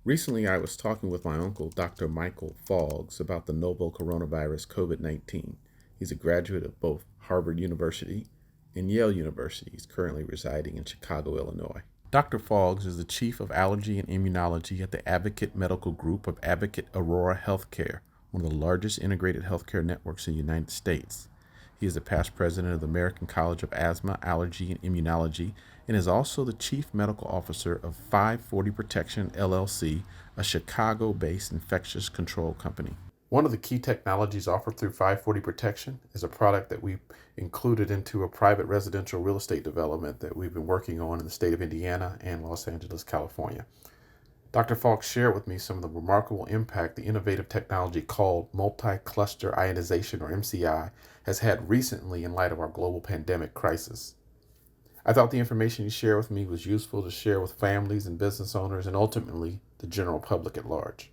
Recently, I was talking with my uncle, Dr. Michael Foggs, about the Novel Coronavirus COVID-19. He's a graduate of both Harvard University and Yale University. He's currently residing in Chicago, Illinois. Dr. Foggs is the Chief of Allergy and Immunology at the Advocate Medical Group of Advocate Aurora Healthcare, one of the largest integrated healthcare networks in the United States. He is a past president of the American College of Asthma, Allergy, and Immunology, and is also the chief medical officer of 540 Protection, LLC, a Chicago-based infectious control company. One of the key technologies offered through 540 Protection is a product that we included into a private residential real estate development that we've been working on in the state of Indiana and Los Angeles, California. Dr. Falk shared with me some of the remarkable impact the innovative technology called Multi-Cluster Ionization, or MCI, has had recently in light of our global pandemic crisis. I thought the information he shared with me was useful to share with families and business owners and ultimately the general public at large.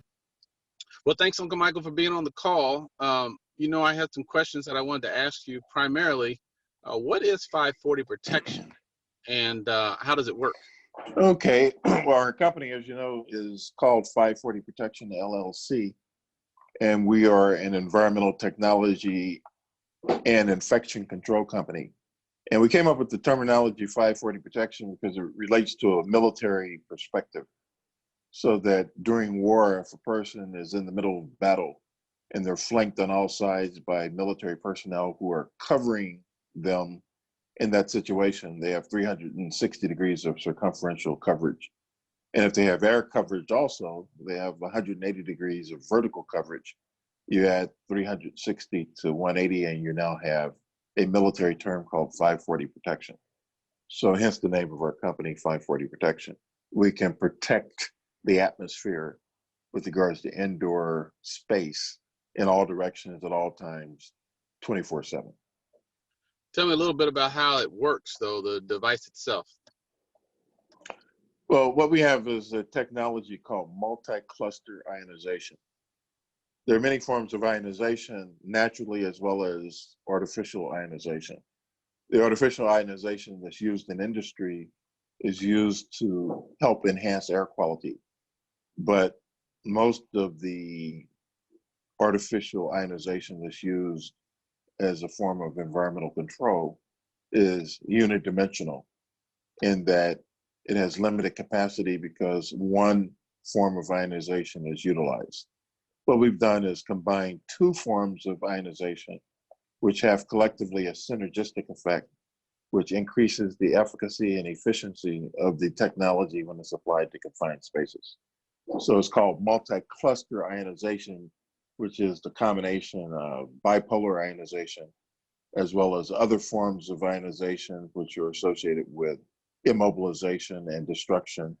Well, thanks, Uncle Michael, for being on the call. I had some questions that I wanted to ask you. Primarily, what is 540 Protection, and how does it work? Okay, well, our company, as you know, is called 540 Protection LLC, and we are an environmental technology and infection control company. And we came up with the terminology 540 Protection because it relates to a military perspective. So that during war, if a person is in the middle of battle and they're flanked on all sides by military personnel who are covering them in that situation, they have 360 degrees of circumferential coverage. And if they have air coverage also, they have 180 degrees of vertical coverage. You add 360 to 180 and you now have a military term called 540 Protection. So hence the name of our company, 540 Protection. We can protect the atmosphere with regards to indoor space in all directions at all times, 24/7. Tell me a little bit about how it works, though, the device itself. Well, what we have is a technology called multi-cluster ionization. There are many forms of ionization, naturally as well as artificial ionization. The artificial ionization that's used in industry is used to help enhance air quality. But most of the artificial ionization that's used as a form of environmental control is unidimensional in that it has limited capacity because one form of ionization is utilized. What we've done is combine two forms of ionization, which have collectively a synergistic effect, which increases the efficacy and efficiency of the technology when it's applied to confined spaces. So it's called multi-cluster ionization, which is the combination of bipolar ionization, as well as other forms of ionization, which are associated with immobilization and destruction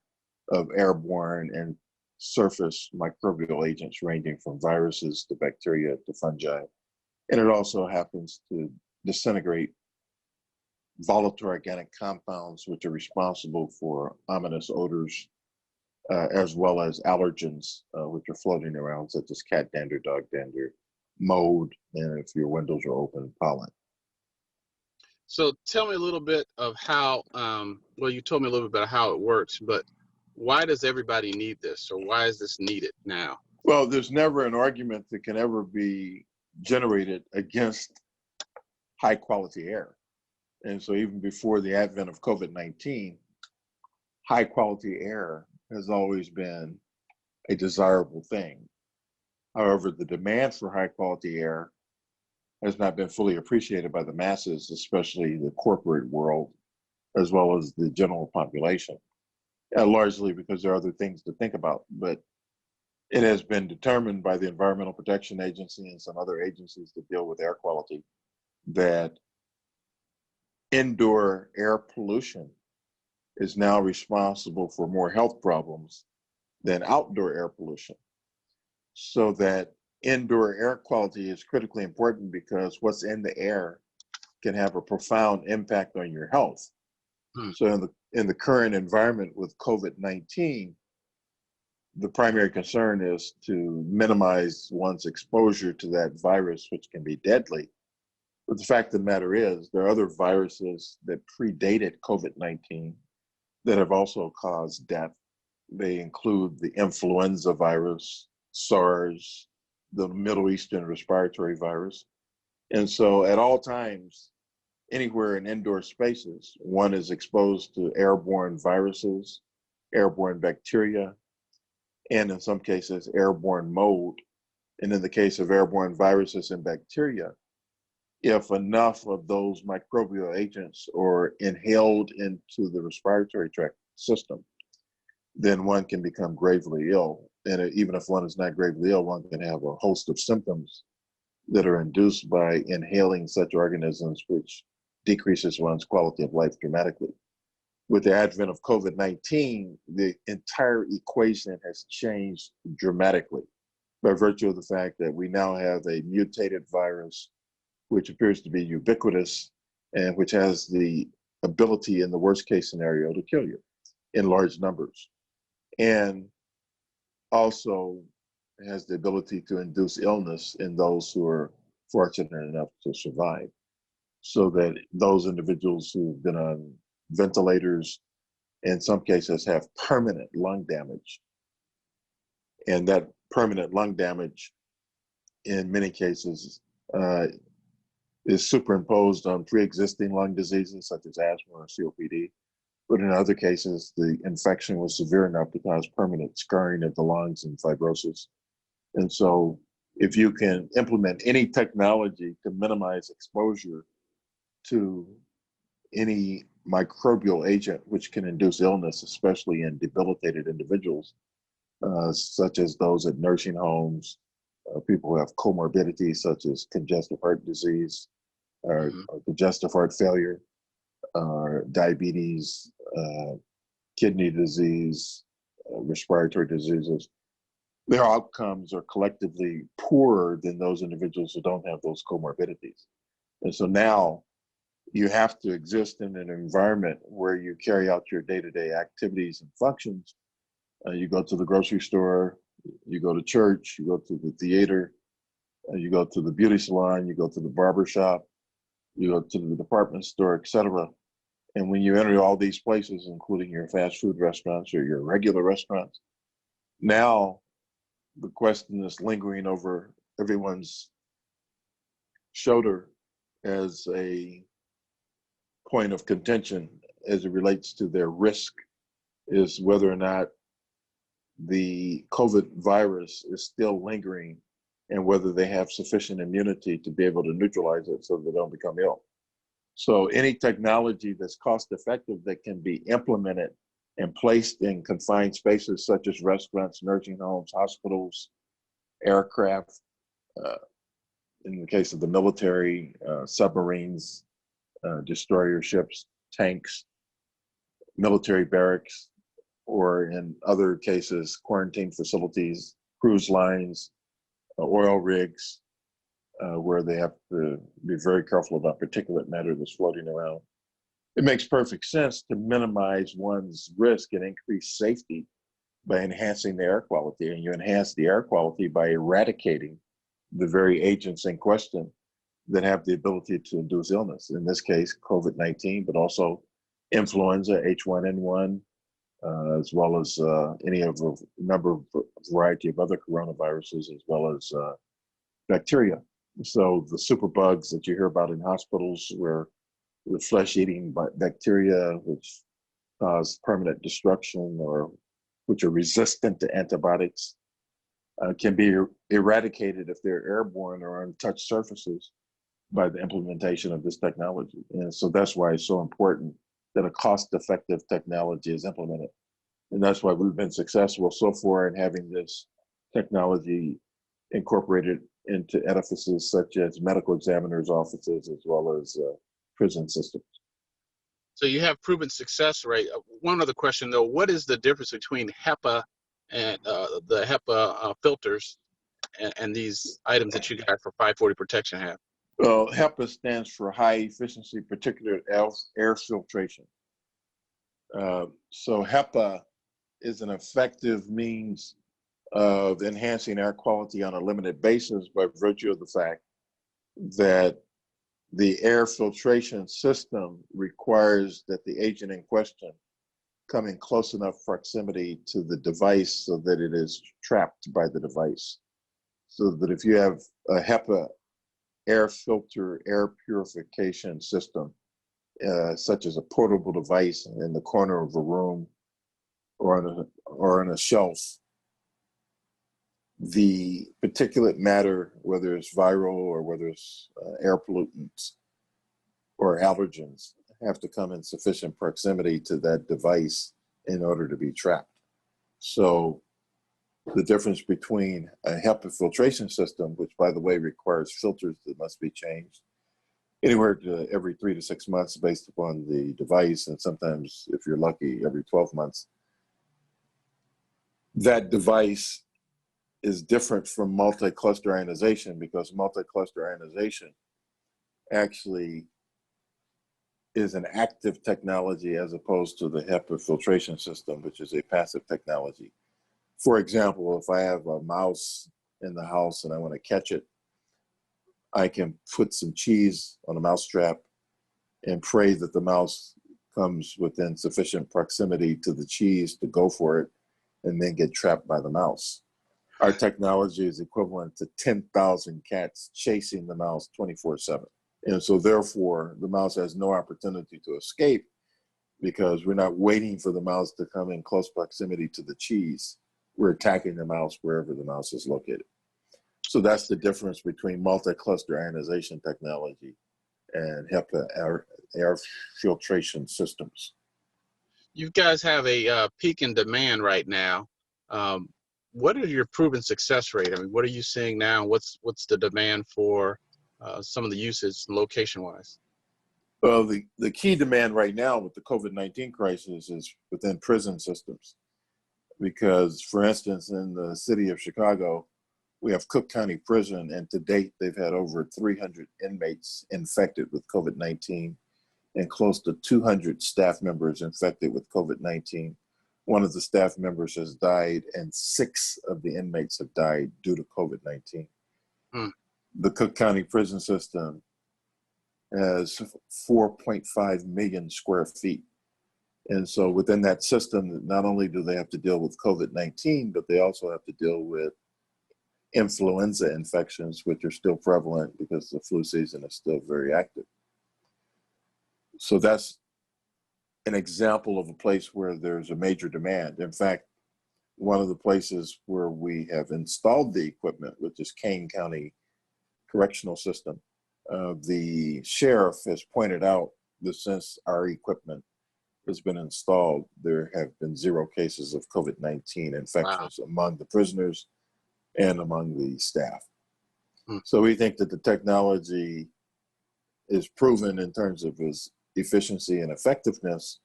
of airborne and surface microbial agents ranging from viruses to bacteria to fungi. And it also happens to disintegrate volatile organic compounds, which are responsible for ominous odors, as well as allergens, which are floating around, such as cat dander, dog dander, mold, and if your windows are open, pollen. So tell me a little bit of how, well, you told me a little bit about how it works, but why does everybody need this, or why is this needed now? Well, there's never an argument that can ever be generated against high quality air. And so even before the advent of COVID-19, high quality air has always been a desirable thing. However, the demand for high quality air has not been fully appreciated by the masses, especially the corporate world, as well as the general population, largely because there are other things to think about. But it has been determined by the Environmental Protection Agency and some other agencies that deal with air quality that indoor air pollution is now responsible for more health problems than outdoor air pollution. So that indoor air quality is critically important because what's in the air can have a profound impact on your health. So in the current environment with COVID-19, the primary concern is to minimize one's exposure to that virus, which can be deadly. But the fact of the matter is, there are other viruses that predated COVID-19 that have also caused death They include the influenza virus, SARS, the Middle Eastern respiratory virus. And so at all times, anywhere in indoor spaces, one is exposed to airborne viruses, airborne bacteria, and in some cases, airborne mold. And in the case of airborne viruses and bacteria, if enough of those microbial agents are inhaled into the respiratory tract system, then one can become gravely ill. And even if one is not gravely ill, one can have a host of symptoms that are induced by inhaling such organisms, which decreases one's quality of life dramatically. With the advent of COVID-19, the entire equation has changed dramatically by virtue of the fact that we now have a mutated virus, which appears to be ubiquitous and which has the ability in the worst case scenario to kill you in large numbers. And also has the ability to induce illness in those who are fortunate enough to survive. So that those individuals who've been on ventilators, in some cases, have permanent lung damage. And that permanent lung damage, in many cases, is superimposed on pre-existing lung diseases such as asthma or COPD. But in other cases, the infection was severe enough to cause permanent scarring of the lungs and fibrosis. And so if you can implement any technology to minimize exposure to any microbial agent which can induce illness, especially in debilitated individuals, such as those at nursing homes, people who have comorbidities such as congestive heart disease, or congestive heart failure, diabetes, kidney disease, respiratory diseases, their outcomes are collectively poorer than those individuals who don't have those comorbidities. And so now you have to exist in an environment where you carry out your day-to-day activities and functions. You go to the grocery store, you go to church, you go to the theater, you go to the beauty salon, you go to the barber shop, you go to the department store, etc. And when you enter all these places, including your fast food restaurants or your regular restaurants, now the question is lingering over everyone's shoulder as a point of contention as it relates to their risk, is whether or not the COVID virus is still lingering and whether they have sufficient immunity to be able to neutralize it so they don't become ill. So any technology that's cost effective that can be implemented and placed in confined spaces such as restaurants, nursing homes, hospitals, aircraft, in the case of the military, submarines, destroyer ships, tanks, military barracks, or in other cases, quarantine facilities, cruise lines, oil rigs, where they have to be very careful about particulate matter that's floating around. It makes perfect sense to minimize one's risk and increase safety by enhancing the air quality. And you enhance the air quality by eradicating the very agents in question that have the ability to induce illness. In this case, COVID-19, but also influenza, H1N1, as well as any of a variety of other coronaviruses, as well as bacteria. So the superbugs that you hear about in hospitals, where the flesh-eating bacteria, which cause permanent destruction or which are resistant to antibiotics, can be eradicated if they're airborne or on touch surfaces by the implementation of this technology. And so that's why it's so important that a cost-effective technology is implemented. And that's why we've been successful so far in having this technology incorporated into edifices such as medical examiners' offices, as well as prison systems. So you have proven success rate. One other question though, what is the difference between HEPA and the HEPA filters and these items that you got for 540 protection have? Well, HEPA stands for high efficiency particulate air filtration. So HEPA is an effective means of enhancing air quality on a limited basis by virtue of the fact that the air filtration system requires that the agent in question come in close enough proximity to the device so that it is trapped by the device. So that if you have a HEPA air filter, air purification system, such as a portable device in the corner of a room or on a shelf, the particulate matter, whether it's viral or whether it's air pollutants or allergens, have to come in sufficient proximity to that device in order to be trapped. So the difference between a HEPA filtration system, which by the way requires filters that must be changed anywhere to every 3 to 6 months based upon the device, and sometimes, if you're lucky, every 12 months, that device is different from multi-cluster ionization, because multi-cluster ionization actually is an active technology as opposed to the HEPA filtration system, which is a passive technology. For example, if I have a mouse in the house and I want to catch it, I can put some cheese on a mouse trap and pray that the mouse comes within sufficient proximity to the cheese to go for it and then get trapped by the mouse. Our technology is equivalent to 10,000 cats chasing the mouse 24/7. And so therefore, the mouse has no opportunity to escape because we're not waiting for the mouse to come in close proximity to the cheese. We're attacking the mouse wherever the mouse is located. So that's the difference between multi-cluster ionization technology and HEPA air filtration systems. You guys have a peak in demand right now. What is your proven success rate? I mean, what are you seeing now? What's the demand for some of the usage location-wise? Well, the key demand right now with the COVID-19 crisis is within prison systems. Because, for instance, in the city of Chicago, we have Cook County Prison, and to date, they've had over 300 inmates infected with COVID-19 and close to 200 staff members infected with COVID-19. One of the staff members has died, and 6 of the inmates have died due to COVID-19. The Cook County prison system has 4.5 million square feet. And so within that system, not only do they have to deal with COVID-19, but they also have to deal with influenza infections, which are still prevalent because the flu season is still very active. So that's an example of a place where there's a major demand. In fact, one of the places where we have installed the equipment, which is Kane County Correctional System, the sheriff has pointed out that since our equipment has been installed, there have been 0 cases of COVID-19 infections among the prisoners and among the staff. So we think that the technology is proven in terms of its efficiency and effectiveness.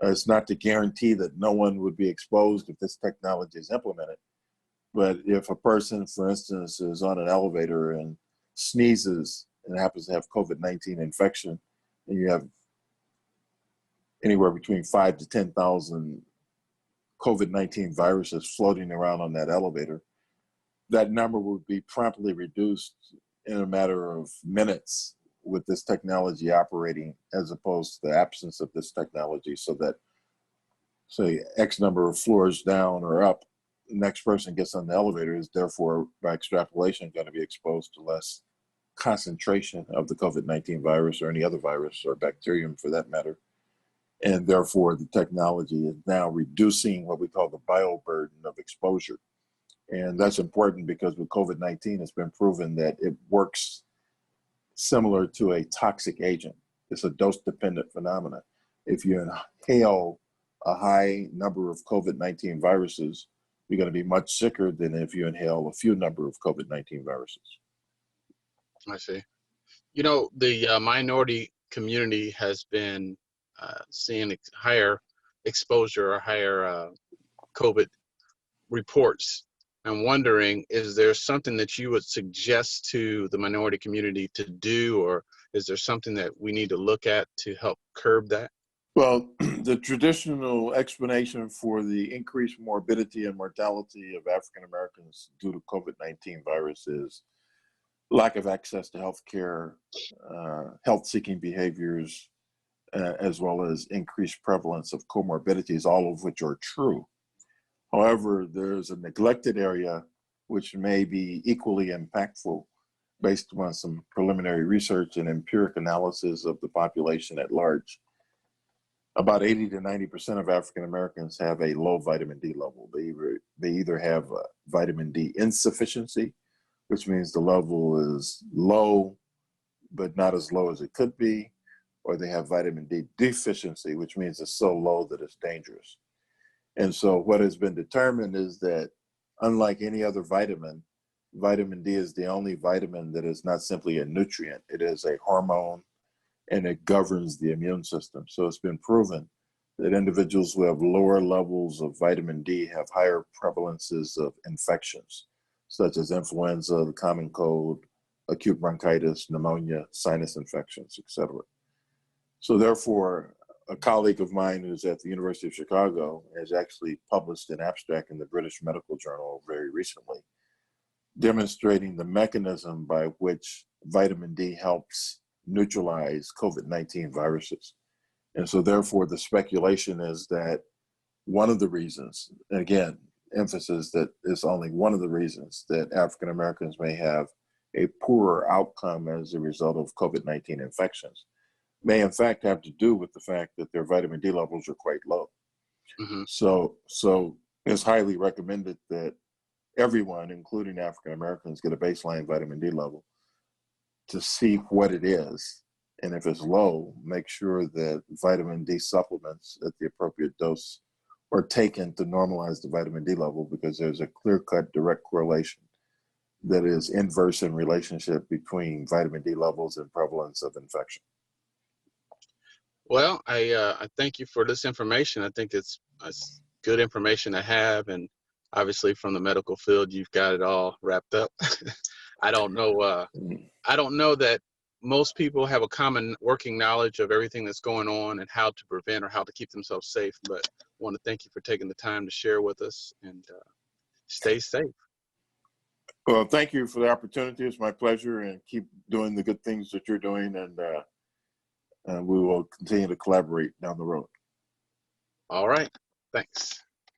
It's not to guarantee that no one would be exposed if this technology is implemented. But if a person, for instance, is on an elevator and sneezes and happens to have COVID-19 infection, and you have anywhere between 5 to 10,000 COVID-19 viruses floating around on that elevator, that number would be promptly reduced in a matter of minutes with this technology operating, as opposed to the absence of this technology, so that, say, X number of floors down or up, the next person gets on the elevator is therefore, by extrapolation, going to be exposed to less concentration of the COVID-19 virus or any other virus or bacterium for that matter. And therefore, the technology is now reducing what we call the bioburden of exposure. And that's important because with COVID-19, it's been proven that it works similar to a toxic agent. It's a dose-dependent phenomenon. If you inhale a high number of COVID-19 viruses, you're going to be much sicker than if you inhale a few number of COVID-19 viruses. I see. You know, the minority community has been seeing higher exposure or higher COVID reports. I'm wondering, is there something that you would suggest to the minority community to do, or is there something that we need to look at to help curb that? Well, the traditional explanation for the increased morbidity and mortality of African Americans due to COVID-19 virus is lack of access to health care, health-seeking behaviors, as well as increased prevalence of comorbidities, all of which are true. However, there's a neglected area which may be equally impactful based on some preliminary research and empiric analysis of the population at large. About 80 to 90% of African Americans have a low vitamin D level. They either have vitamin D insufficiency, which means the level is low, but not as low as it could be, or they have vitamin D deficiency, which means it's so low that it's dangerous. And so what has been determined is that unlike any other vitamin, vitamin D is the only vitamin that is not simply a nutrient. It is a hormone, and it governs the immune system. So it's been proven that individuals who have lower levels of vitamin D have higher prevalences of infections, such as influenza, the common cold, acute bronchitis, pneumonia, sinus infections, etc. So therefore, a colleague of mine who's at the University of Chicago has actually published an abstract in the British Medical Journal very recently, demonstrating the mechanism by which vitamin D helps neutralize COVID-19 viruses. And so therefore, the speculation is that one of the reasons, and again, emphasis that is only one of the reasons that African Americans may have a poorer outcome as a result of COVID-19 infections may in fact have to do with the fact that their vitamin D levels are quite low. Mm-hmm. So it's highly recommended that everyone, including African Americans, get a baseline vitamin D level to see what it is. And if it's low, make sure that vitamin D supplements at the appropriate dose are taken to normalize the vitamin D level, because there's a clear-cut direct correlation that is inverse in relationship between vitamin D levels and prevalence of infection. Well, I thank you for this information. I think it's good information to have, and obviously from the medical field, you've got it all wrapped up. I don't know that most people have a common working knowledge of everything that's going on and how to prevent or how to keep themselves safe. But I want to thank you for taking the time to share with us, and stay safe. Well, thank you for the opportunity. It's my pleasure, and keep doing the good things that you're doing, and we will continue to collaborate down the road. All right. Thanks.